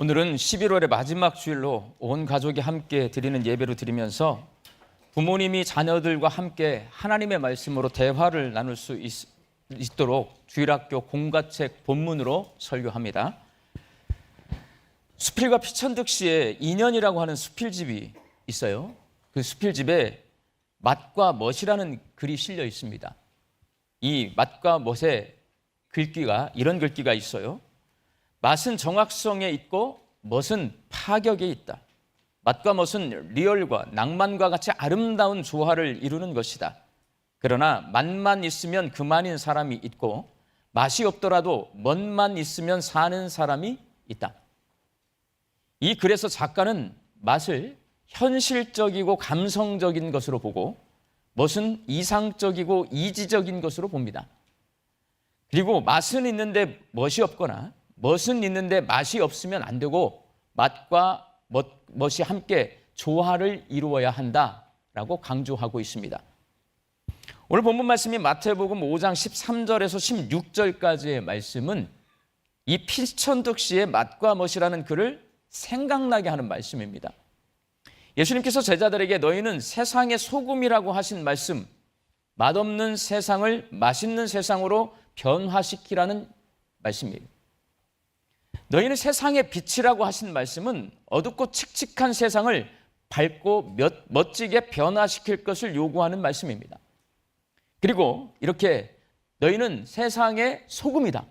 오늘은 11월의 마지막 주일로 온 가족이 함께 드리는 예배로 드리면서 부모님이 자녀들과 함께 하나님의 말씀으로 대화를 나눌 수 있도록 주일학교 공과책 본문으로 설교합니다. 수필가 피천득 씨의 인연이라고 하는 수필집이 있어요. 그 수필집에 맛과 멋이라는 글이 실려 있습니다. 이 맛과 멋의 글귀가 이런 글귀가 있어요. 맛은 정확성에 있고 멋은 파격에 있다. 맛과 멋은 리얼과 낭만과 같이 아름다운 조화를 이루는 것이다. 그러나 맛만 있으면 그만인 사람이 있고 맛이 없더라도 멋만 있으면 사는 사람이 있다. 이 글에서 작가는 맛을 현실적이고 감성적인 것으로 보고 멋은 이상적이고 이지적인 것으로 봅니다. 그리고 맛은 있는데 멋이 없거나 멋은 있는데 맛이 없으면 안 되고 맛과 멋이 함께 조화를 이루어야 한다라고 강조하고 있습니다. 오늘 본문 말씀이 마태복음 5장 13절에서 16절까지의 말씀은 이 피천득 씨의 맛과 멋이라는 글을 생각나게 하는 말씀입니다. 예수님께서 제자들에게 너희는 세상의 소금이라고 하신 말씀, 맛없는 세상을 맛있는 세상으로 변화시키라는 말씀이에요. 너희는 세상의 빛이라고 하신 말씀은 어둡고 칙칙한 세상을 밝고 멋지게 변화시킬 것을 요구하는 말씀입니다. 그리고 이렇게 너희는 세상의 소금이다.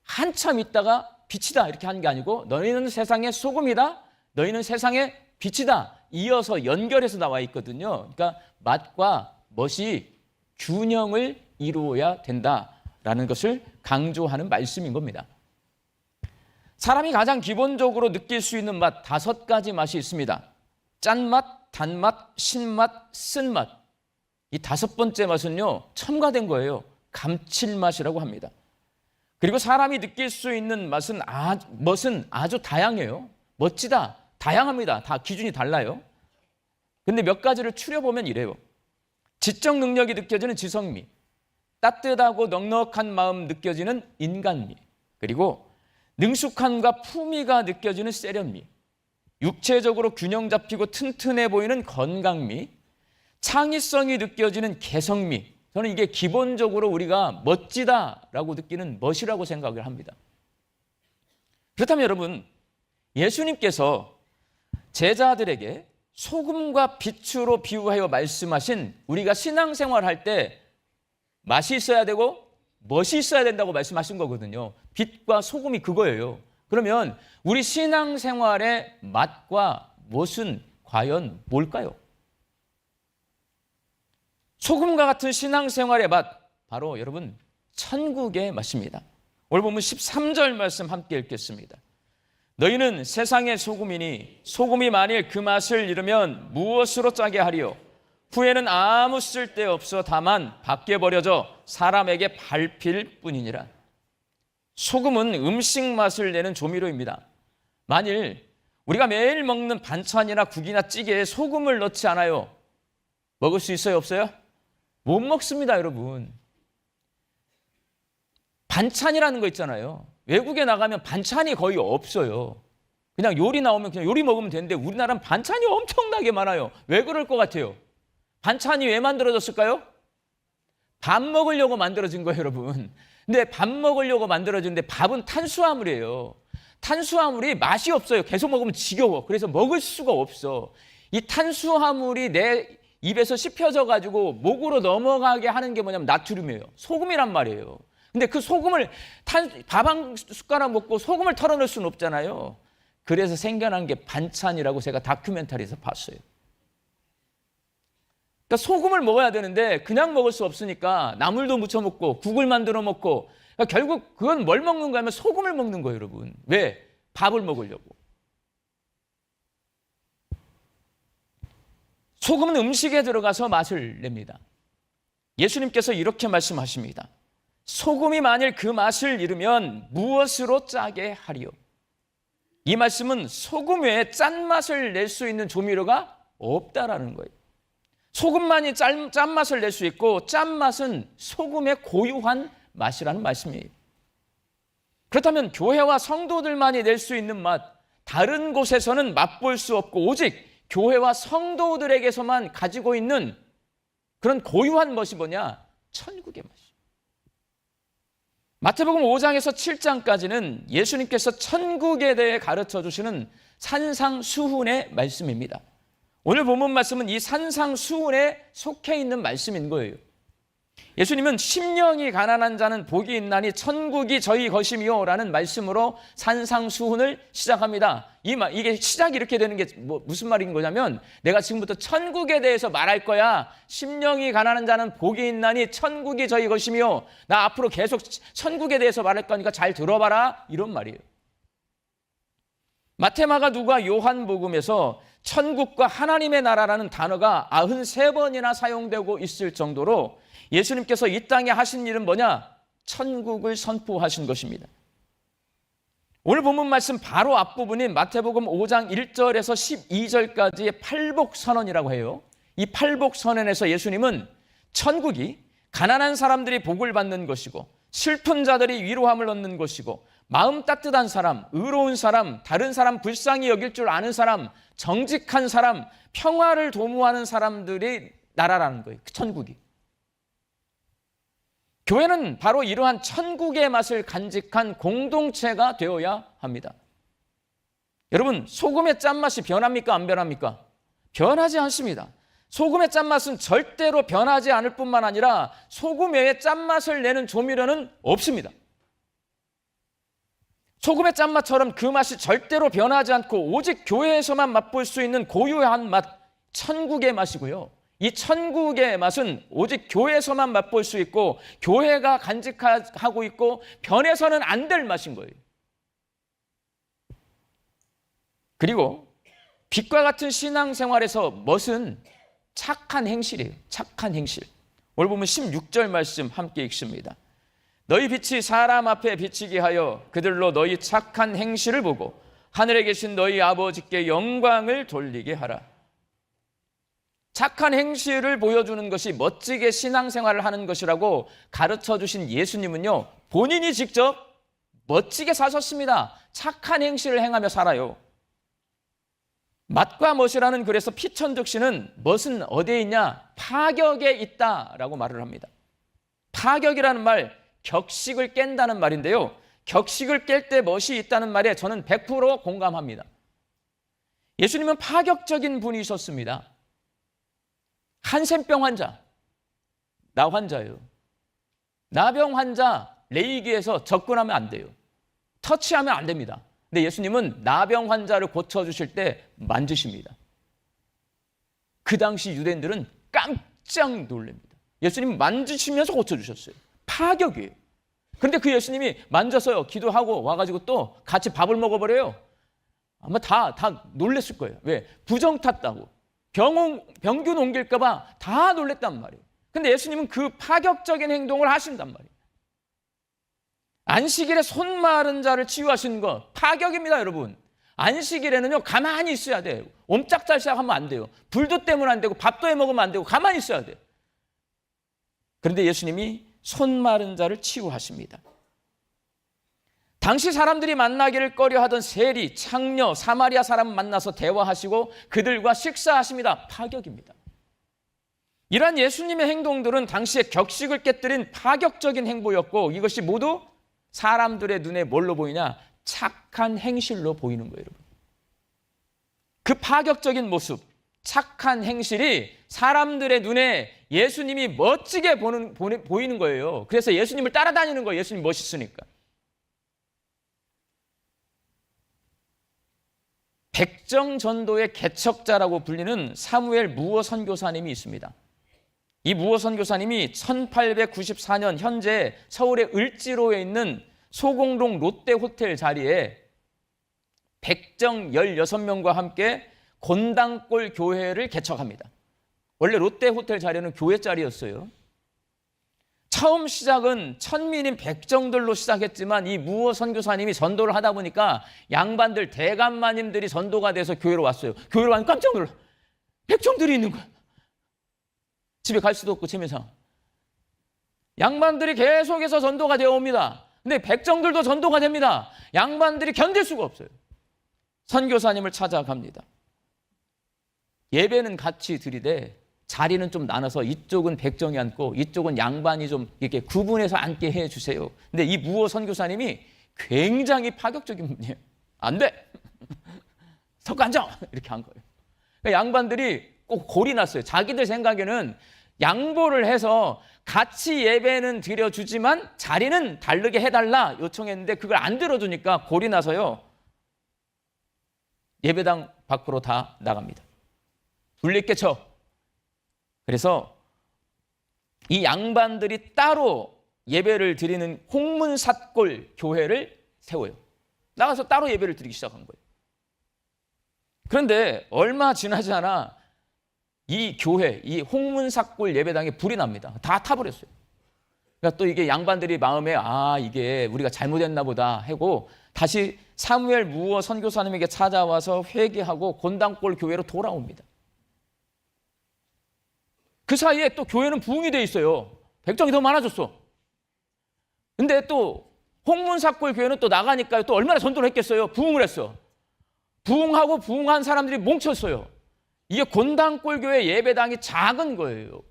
한참 있다가 빛이다 이렇게 하는 게 아니고 너희는 세상의 소금이다. 너희는 세상의 빛이다. 이어서 연결해서 나와 있거든요. 그러니까 맛과 멋이 균형을 이루어야 된다라는 것을 강조하는 말씀인 겁니다. 사람이 가장 기본적으로 느낄 수 있는 맛 5가지 맛이 있습니다. 짠맛, 단맛, 신맛, 쓴맛. 이 5번째 맛은요, 첨가된 거예요. 감칠맛이라고 합니다. 그리고 사람이 느낄 수 있는 맛은 아주 다양해요. 멋지다, 다양합니다. 다 기준이 달라요. 근데 몇 가지를 추려보면 이래요. 지적 능력이 느껴지는 지성미, 따뜻하고 넉넉한 마음 느껴지는 인간미, 그리고 능숙함과 품위가 느껴지는 세련미, 육체적으로 균형 잡히고 튼튼해 보이는 건강미, 창의성이 느껴지는 개성미. 저는 이게 기본적으로 우리가 멋지다라고 느끼는 멋이라고 생각을 합니다. 그렇다면 여러분, 예수님께서 제자들에게 소금과 빛으로 비유하여 말씀하신 우리가 신앙생활할 때 맛이 있어야 되고 멋이 있어야 된다고 말씀하신 거거든요. 빛과 소금이 그거예요. 그러면 우리 신앙생활의 맛과 멋은 과연 뭘까요? 소금과 같은 신앙생활의 맛, 바로 여러분 천국의 맛입니다. 오늘 보면 13절 말씀 함께 읽겠습니다. 너희는 세상의 소금이니 소금이 만일 그 맛을 잃으면 무엇으로 짜게 하리요? 후에는 아무 쓸데없어 다만 밖에 버려져 사람에게 밟힐 뿐이니라. 소금은 음식 맛을 내는 조미료입니다. 만일 우리가 매일 먹는 반찬이나 국이나 찌개에 소금을 넣지 않아요, 먹을 수 있어요, 없어요? 못 먹습니다, 여러분. 반찬이라는 거 있잖아요. 외국에 나가면 반찬이 거의 없어요. 그냥 요리 나오면 그냥 요리 먹으면 되는데 우리나라는 반찬이 엄청나게 많아요. 왜 그럴 것 같아요? 반찬이 왜 만들어졌을까요? 밥 먹으려고 만들어진 거예요, 여러분. 근데 밥 먹으려고 만들어졌는데 밥은 탄수화물이에요. 탄수화물이 맛이 없어요. 계속 먹으면 지겨워. 그래서 먹을 수가 없어. 이 탄수화물이 내 입에서 씹혀져 가지고 목으로 넘어가게 하는 게 뭐냐면 나트륨이에요. 소금이란 말이에요. 근데 그 소금을 밥 한 숟가락 먹고 소금을 털어낼 수는 없잖아요. 그래서 생겨난 게 반찬이라고 제가 다큐멘터리에서 봤어요. 그러니까 소금을 먹어야 되는데 그냥 먹을 수 없으니까 나물도 무쳐 먹고 국을 만들어 먹고, 그러니까 결국 그건 뭘 먹는 거냐면 소금을 먹는 거예요, 여러분. 왜? 밥을 먹으려고. 소금은 음식에 들어가서 맛을 냅니다. 예수님께서 이렇게 말씀하십니다. 소금이 만일 그 맛을 잃으면 무엇으로 짜게 하리요? 이 말씀은 소금 외에 짠맛을 낼 수 있는 조미료가 없다라는 거예요. 소금만이 짠맛을 낼 수 있고 짠맛은 소금의 고유한 맛이라는 말씀이에요. 그렇다면 교회와 성도들만이 낼 수 있는 맛, 다른 곳에서는 맛볼 수 없고 오직 교회와 성도들에게서만 가지고 있는 그런 고유한 멋이 뭐냐? 천국의 맛이. 마태복음 5장에서 7장까지는 예수님께서 천국에 대해 가르쳐 주시는 산상수훈의 말씀입니다. 오늘 본문 말씀은 이 산상수훈에 속해 있는 말씀인 거예요. 예수님은 심령이 가난한 자는 복이 있나니 천국이 저희 것이며 라는 말씀으로 산상수훈을 시작합니다. 이게 시작이 이렇게 되는 게 무슨 말인 거냐면 내가 지금부터 천국에 대해서 말할 거야. 심령이 가난한 자는 복이 있나니 천국이 저희 것이며 나 앞으로 계속 천국에 대해서 말할 거니까 잘 들어봐라. 이런 말이에요. 마태, 마가, 누가, 요한복음에서 천국과 하나님의 나라라는 단어가 93번이나 사용되고 있을 정도로 예수님께서 이 땅에 하신 일은 뭐냐? 천국을 선포하신 것입니다. 오늘 본문 말씀 바로 앞부분인 마태복음 5장 1절에서 12절까지의 팔복선언이라고 해요. 이 팔복선언에서 예수님은 천국이 가난한 사람들이 복을 받는 것이고 슬픈 자들이 위로함을 얻는 것이고 마음 따뜻한 사람, 의로운 사람, 다른 사람 불쌍히 여길 줄 아는 사람, 정직한 사람, 평화를 도모하는 사람들이 나라라는 거예요. 그 천국이. 교회는 바로 이러한 천국의 맛을 간직한 공동체가 되어야 합니다. 여러분, 소금의 짠맛이 변합니까? 안 변합니까? 변하지 않습니다. 소금의 짠맛은 절대로 변하지 않을 뿐만 아니라 소금 외에 짠맛을 내는 조미료는 없습니다. 소금의 짠맛처럼 그 맛이 절대로 변하지 않고 오직 교회에서만 맛볼 수 있는 고유한 맛, 천국의 맛이고요. 이 천국의 맛은 오직 교회에서만 맛볼 수 있고 교회가 간직하고 있고 변해서는 안 될 맛인 거예요. 그리고 빛과 같은 신앙생활에서 멋은 착한 행실이에요. 착한 행실. 오늘 보면 16절 말씀 함께 읽습니다. 너희 빛이 사람 앞에 비치게 하여 그들로 너희 착한 행실을 보고 하늘에 계신 너희 아버지께 영광을 돌리게 하라. 착한 행실을 보여주는 것이 멋지게 신앙생활을 하는 것이라고 가르쳐 주신 예수님은요, 본인이 직접 멋지게 사셨습니다. 착한 행실을 행하며 살아요. 맛과 멋이라는 글에서 피천득 씨는 멋은 어디에 있냐? 파격에 있다라고 말을 합니다. 파격이라는 말, 격식을 깬다는 말인데요. 격식을 깰 때 멋이 있다는 말에 저는 100% 공감합니다. 예수님은 파격적인 분이셨습니다. 한센병 환자, 나 환자예요. 나병 환자 레이기에서 접근하면 안 돼요. 터치하면 안 됩니다. 근데 예수님은 나병 환자를 고쳐주실 때 만지십니다. 그 당시 유대인들은 깜짝 놀랍니다. 예수님 만지시면서 고쳐주셨어요. 파격이에요. 그런데 그 예수님이 만져서요, 기도하고 와가지고 또 같이 밥을 먹어버려요. 아마 다 놀랬을 거예요. 왜? 부정 탔다고. 병균 옮길까봐 다 놀랬단 말이에요. 근데 예수님은 그 파격적인 행동을 하신단 말이에요. 안식일에 손 마른 자를 치유하시는 거 파격입니다, 여러분. 안식일에는요, 가만히 있어야 돼요. 옴짝달싹하면 안 돼요. 불도 때문에 안 되고 밥도 해 먹으면 안 되고 가만히 있어야 돼요. 그런데 예수님이 손 마른 자를 치유하십니다. 당시 사람들이 만나기를 꺼려하던 세리, 창녀, 사마리아 사람 만나서 대화하시고 그들과 식사하십니다. 파격입니다. 이러한 예수님의 행동들은 당시에 격식을 깨뜨린 파격적인 행보였고 이것이 모두 사람들의 눈에 뭘로 보이냐? 착한 행실로 보이는 거예요, 여러분. 그 파격적인 모습, 착한 행실이 사람들의 눈에 예수님이 멋지게 보이는 거예요. 그래서 예수님을 따라다니는 거예요. 예수님 멋있으니까. 백정전도의 개척자라고 불리는 사무엘 무어 선교사님이 있습니다. 이 무어 선교사님이 1894년 현재 서울의 을지로에 있는 소공동 롯데호텔 자리에 백정 16명과 함께 곤당골 교회를 개척합니다. 원래 롯데호텔 자리는 교회 자리였어요. 처음 시작은 천민인 백정들로 시작했지만 이 무어 선교사님이 전도를 하다 보니까 양반들, 대감마님들이 전도가 돼서 교회로 왔어요. 교회로 와서 깜짝 놀라. 백정들이 있는 거야. 집에 갈 수도 없고 체면상. 양반들이 계속해서 전도가 되어 옵니다. 근데 백정들도 전도가 됩니다. 양반들이 견딜 수가 없어요. 선교사님을 찾아갑니다. 예배는 같이 드리되 자리는 좀 나눠서 이쪽은 백정이 앉고 이쪽은 양반이 좀 이렇게 구분해서 앉게 해주세요. 근데 이 무호 선교사님이 굉장히 파격적인 분이에요. 안 돼! 석 앉아! 이렇게 한 거예요. 그러니까 양반들이 꼭 골이 났어요. 자기들 생각에는 양보를 해서 같이 예배는 드려주지만 자리는 다르게 해달라 요청했는데 그걸 안 들어주니까 골이 나서요. 예배당 밖으로 다 나갑니다. 둘리깨쳐. 그래서 이 양반들이 따로 예배를 드리는 홍문삿골 교회를 세워요. 나가서 따로 예배를 드리기 시작한 거예요. 그런데 얼마 지나지 않아 이 교회, 이 홍문삿골 예배당에 불이 납니다. 다 타버렸어요. 그러니까 또 이게 양반들이 마음에 이게 우리가 잘못했나 보다 하고 다시 사무엘 무호 선교사님에게 찾아와서 회개하고 곤당골 교회로 돌아옵니다. 그 사이에 또 교회는 부흥이 돼 있어요. 백정이 더 많아졌어. 근데 또 홍문삿골 교회는 또 나가니까 또 얼마나 전도를 했겠어요. 부흥을 했어. 부흥하고 부흥한 사람들이 뭉쳤어요. 이게 곤당골 교회 예배당이 작은 거예요.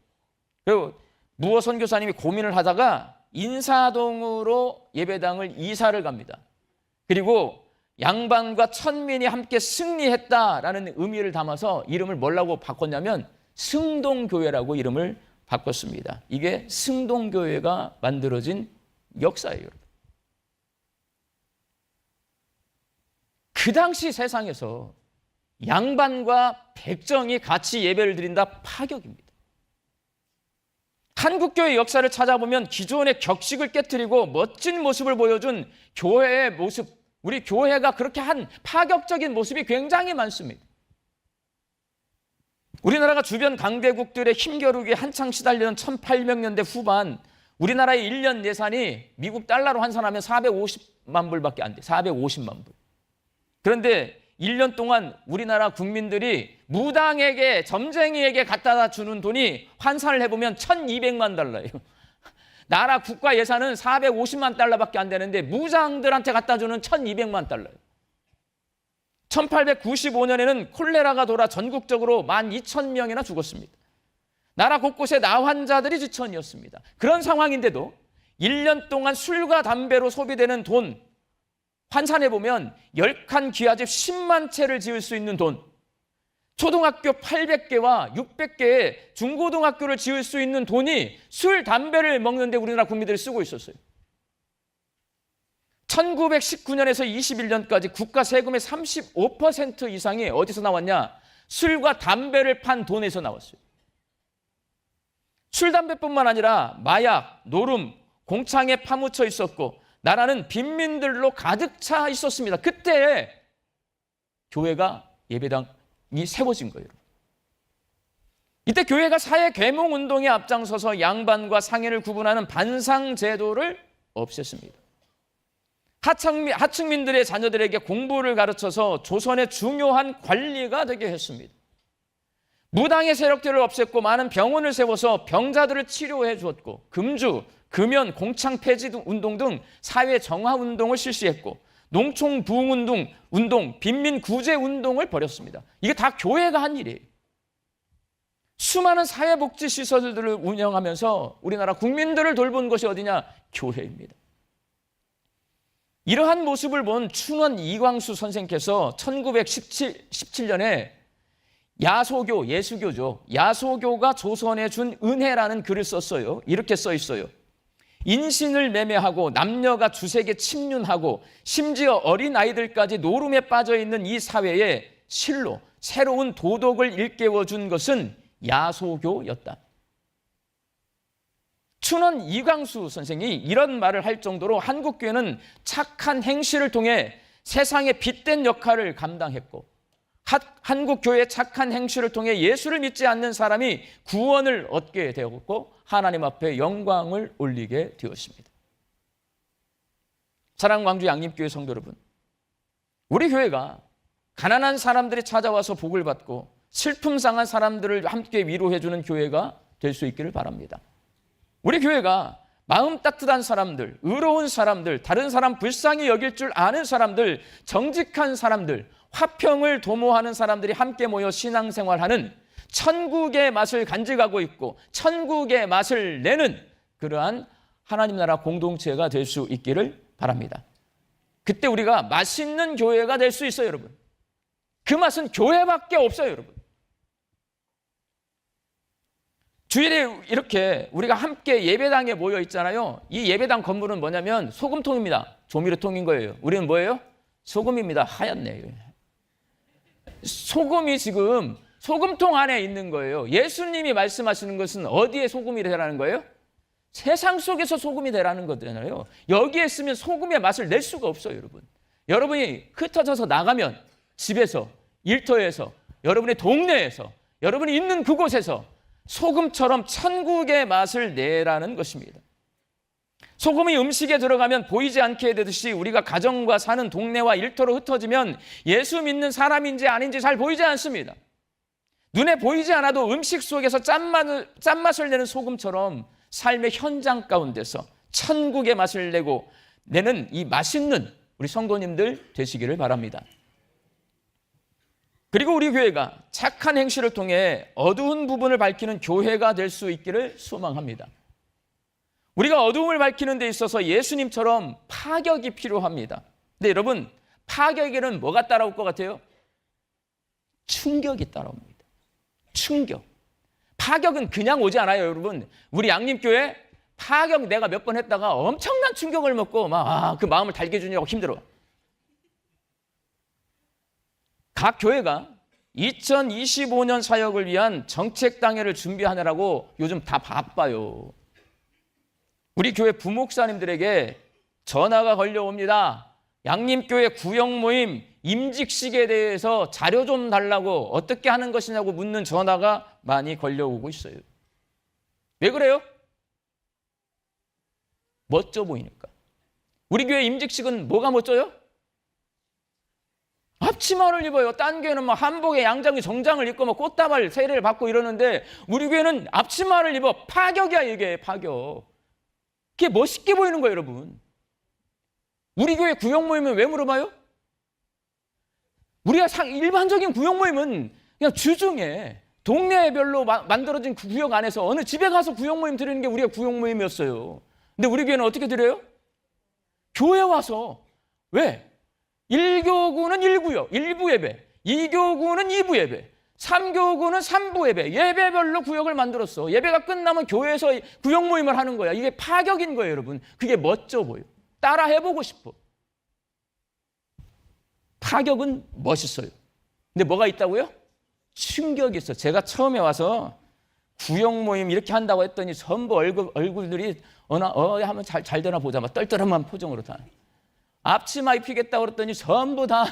그리고 무호 선교사님이 고민을 하다가 인사동으로 예배당을 이사를 갑니다. 그리고 양반과 천민이 함께 승리했다라는 의미를 담아서 이름을 뭐라고 바꿨냐면 승동교회라고 이름을 바꿨습니다. 이게 승동교회가 만들어진 역사예요. 그 당시 세상에서 양반과 백정이 같이 예배를 드린다 파격입니다. 한국교회 역사를 찾아보면 기존의 격식을 깨뜨리고 멋진 모습을 보여준 교회의 모습, 우리 교회가 그렇게 한 파격적인 모습이 굉장히 많습니다. 우리나라가 주변 강대국들의 힘겨루기에 한창 시달리는 1800년대 후반 우리나라의 1년 예산이 미국 달러로 환산하면 450만 불밖에 안 돼. 450만 불. 그런데 1년 동안 우리나라 국민들이 무당에게, 점쟁이에게 갖다 주는 돈이 환산을 해보면 1200만 달러예요. 나라 국가 예산은 450만 달러밖에 안 되는데 무장들한테 갖다 주는 1200만 달러예요. 1895년에는 콜레라가 돌아 전국적으로 12,000명이나 죽었습니다. 나라 곳곳에 나환자들이 지천이었습니다. 그런 상황인데도 1년 동안 술과 담배로 소비되는 돈 환산해보면 10칸 기와집 10만 채를 지을 수 있는 돈, 초등학교 800개와 600개의 중고등학교를 지을 수 있는 돈이 술, 담배를 먹는데 우리나라 국민들이 쓰고 있었어요. 1919년에서 21년까지 국가 세금의 35% 이상이 어디서 나왔냐? 술과 담배를 판 돈에서 나왔어요. 술, 담배뿐만 아니라 마약, 노름, 공창에 파묻혀 있었고 나라는 빈민들로 가득 차 있었습니다. 그때 교회가, 예배당이 세워진 거예요. 이때 교회가 사회 계몽 운동에 앞장서서 양반과 상인을 구분하는 반상 제도를 없앴습니다. 하층민들의 자녀들에게 공부를 가르쳐서 조선의 중요한 관리가 되게 했습니다. 무당의 세력들을 없앴고 많은 병원을 세워서 병자들을 치료해 주었고 금주, 금연, 공창 폐지 운동 등 사회 정화 운동을 실시했고 농촌 부흥 운동, 빈민 구제 운동을 벌였습니다. 이게 다 교회가 한 일이에요. 수많은 사회복지 시설들을 운영하면서 우리나라 국민들을 돌본 것이 어디냐? 교회입니다. 이러한 모습을 본 춘원 이광수 선생께서 1917년에 야소교, 예수교죠. 야소교가 조선에 준 은혜라는 글을 썼어요. 이렇게 써 있어요. 인신을 매매하고 남녀가 주색에 침륜하고 심지어 어린아이들까지 노름에 빠져 있는 이 사회에 실로 새로운 도덕을 일깨워준 것은 야소교였다. 춘원 이광수 선생이 이런 말을 할 정도로 한국교회는 착한 행실을 통해 세상에 빛된 역할을 감당했고 한국교회의 착한 행실을 통해 예수를 믿지 않는 사람이 구원을 얻게 되었고 하나님 앞에 영광을 올리게 되었습니다. 사랑하는 광주 양림교회 성도 여러분, 우리 교회가 가난한 사람들이 찾아와서 복을 받고 슬픔 상한 사람들을 함께 위로해주는 교회가 될 수 있기를 바랍니다. 우리 교회가 마음 따뜻한 사람들, 의로운 사람들, 다른 사람 불쌍히 여길 줄 아는 사람들, 정직한 사람들, 화평을 도모하는 사람들이 함께 모여 신앙생활하는 천국의 맛을 간직하고 있고 천국의 맛을 내는 그러한 하나님 나라 공동체가 될 수 있기를 바랍니다. 그때 우리가 맛있는 교회가 될 수 있어요, 여러분. 그 맛은 교회밖에 없어요, 여러분. 주일에 이렇게 우리가 함께 예배당에 모여 있잖아요. 이 예배당 건물은 뭐냐면 소금통입니다. 조미료통인 거예요. 우리는 뭐예요? 소금입니다. 하얗네. 소금이 지금 소금통 안에 있는 거예요. 예수님이 말씀하시는 것은 어디에 소금이 되라는 거예요? 세상 속에서 소금이 되라는 거잖아요. 여기에 있으면 소금의 맛을 낼 수가 없어요, 여러분. 여러분이 흩어져서 나가면 집에서, 일터에서, 여러분의 동네에서, 여러분이 있는 그곳에서 소금처럼 천국의 맛을 내라는 것입니다. 소금이 음식에 들어가면 보이지 않게 되듯이 우리가 가정과 사는 동네와 일터로 흩어지면 예수 믿는 사람인지 아닌지 잘 보이지 않습니다. 눈에 보이지 않아도 음식 속에서 짠맛을 내는 소금처럼 삶의 현장 가운데서 천국의 맛을 내는 이 맛있는 우리 성도님들 되시기를 바랍니다. 그리고 우리 교회가 착한 행실을 통해 어두운 부분을 밝히는 교회가 될 수 있기를 소망합니다. 우리가 어두움을 밝히는 데 있어서 예수님처럼 파격이 필요합니다. 근데 여러분, 파격에는 뭐가 따라올 것 같아요? 충격이 따라옵니다. 충격. 파격은 그냥 오지 않아요, 여러분. 우리 양림교회 파격 내가 몇 번 했다가 엄청난 충격을 먹고 막 그 마음을 달게 주느라고 힘들어. 각 교회가 2025년 사역을 위한 정책 당회를 준비하느라고 요즘 다 바빠요. 우리 교회 부목사님들에게 전화가 걸려옵니다. 양림교회 구역 모임 임직식에 대해서 자료 좀 달라고 어떻게 하는 것이냐고 묻는 전화가 많이 걸려오고 있어요. 왜 그래요? 멋져 보이니까. 우리 교회 임직식은 뭐가 멋져요? 앞치마를 입어요. 딴 교회는 막 한복에 양장이 정장을 입고 막 꽃다발 세례를 받고 이러는데 우리 교회는 앞치마를 입어. 파격이야, 이게 파격. 그게 멋있게 보이는 거예요, 여러분. 우리 교회 구역 모임은 왜 물어봐요? 우리가 일반적인 구역 모임은 그냥 주중에 동네별로 만들어진 구역 안에서 어느 집에 가서 구역 모임 드리는 게 우리가 구역 모임이었어요. 근데 우리 교회는 어떻게 드려요? 교회 와서. 왜? 1교구는 1구역, 1부 예배, 2교구는 2부 예배, 3교구는 3부 예배, 예배별로 구역을 만들었어. 예배가 끝나면 교회에서 구역 모임을 하는 거야. 이게 파격인 거예요, 여러분. 그게 멋져 보여. 따라 해보고 싶어. 파격은 멋있어요. 근데 뭐가 있다고요? 충격이 있어. 제가 처음에 와서 구역 모임 이렇게 한다고 했더니 전부 얼굴들이 하면 잘 되나 보자. 막 떨떠름한 표정으로 다. 앞치마 입히겠다고 그랬더니 전부 다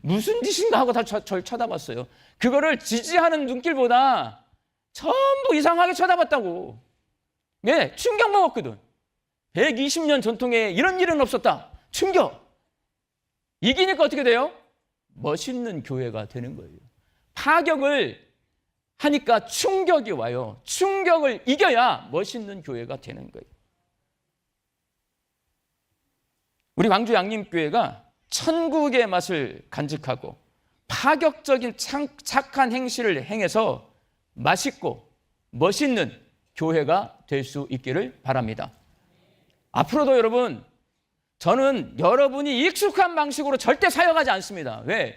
무슨 짓인가 하고 다 절 쳐다봤어요. 그거를 지지하는 눈길보다 전부 이상하게 쳐다봤다고. 네, 충격 먹었거든. 120년 전통에 이런 일은 없었다. 충격. 이기니까 어떻게 돼요? 멋있는 교회가 되는 거예요. 파격을 하니까 충격이 와요. 충격을 이겨야 멋있는 교회가 되는 거예요. 우리 광주 양림교회가 천국의 맛을 간직하고 파격적인 착한 행실을 행해서 맛있고 멋있는 교회가 될 수 있기를 바랍니다. 앞으로도 여러분, 저는 여러분이 익숙한 방식으로 절대 사역하지 않습니다. 왜?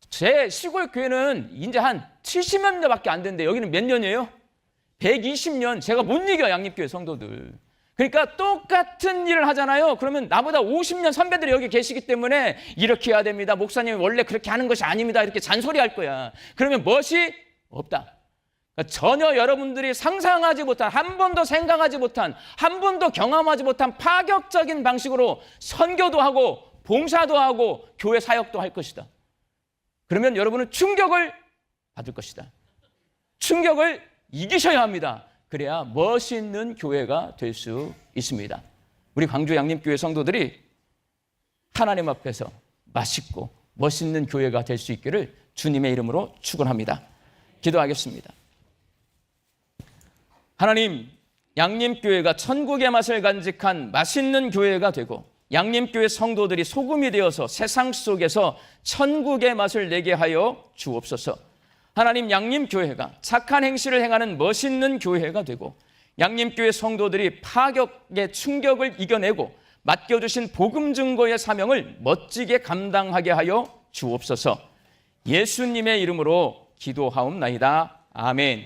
제 시골 교회는 이제 한 70몇 년밖에 안 됐는데 여기는 몇 년이에요? 120년. 제가 못 이겨, 양립교회 성도들. 그러니까 똑같은 일을 하잖아요. 그러면 나보다 50년 선배들이 여기 계시기 때문에 이렇게 해야 됩니다. 목사님이 원래 그렇게 하는 것이 아닙니다. 이렇게 잔소리할 거야. 그러면 멋이 없다. 그러니까 전혀 여러분들이 상상하지 못한, 한 번도 생각하지 못한, 한 번도 경험하지 못한 파격적인 방식으로 선교도 하고 봉사도 하고 교회 사역도 할 것이다. 그러면 여러분은 충격을 받을 것이다. 충격을 이기셔야 합니다. 그래야 멋있는 교회가 될 수 있습니다. 우리 광주 양림교회 성도들이 하나님 앞에서 맛있고 멋있는 교회가 될 수 있기를 주님의 이름으로 축원합니다. 기도하겠습니다. 하나님, 양림교회가 천국의 맛을 간직한 맛있는 교회가 되고 양림교회 성도들이 소금이 되어서 세상 속에서 천국의 맛을 내게 하여 주옵소서. 하나님, 양림교회가 착한 행실을 행하는 멋있는 교회가 되고 양림교회 성도들이 파격의 충격을 이겨내고 맡겨주신 복음 증거의 사명을 멋지게 감당하게 하여 주옵소서. 예수님의 이름으로 기도하옵나이다. 아멘.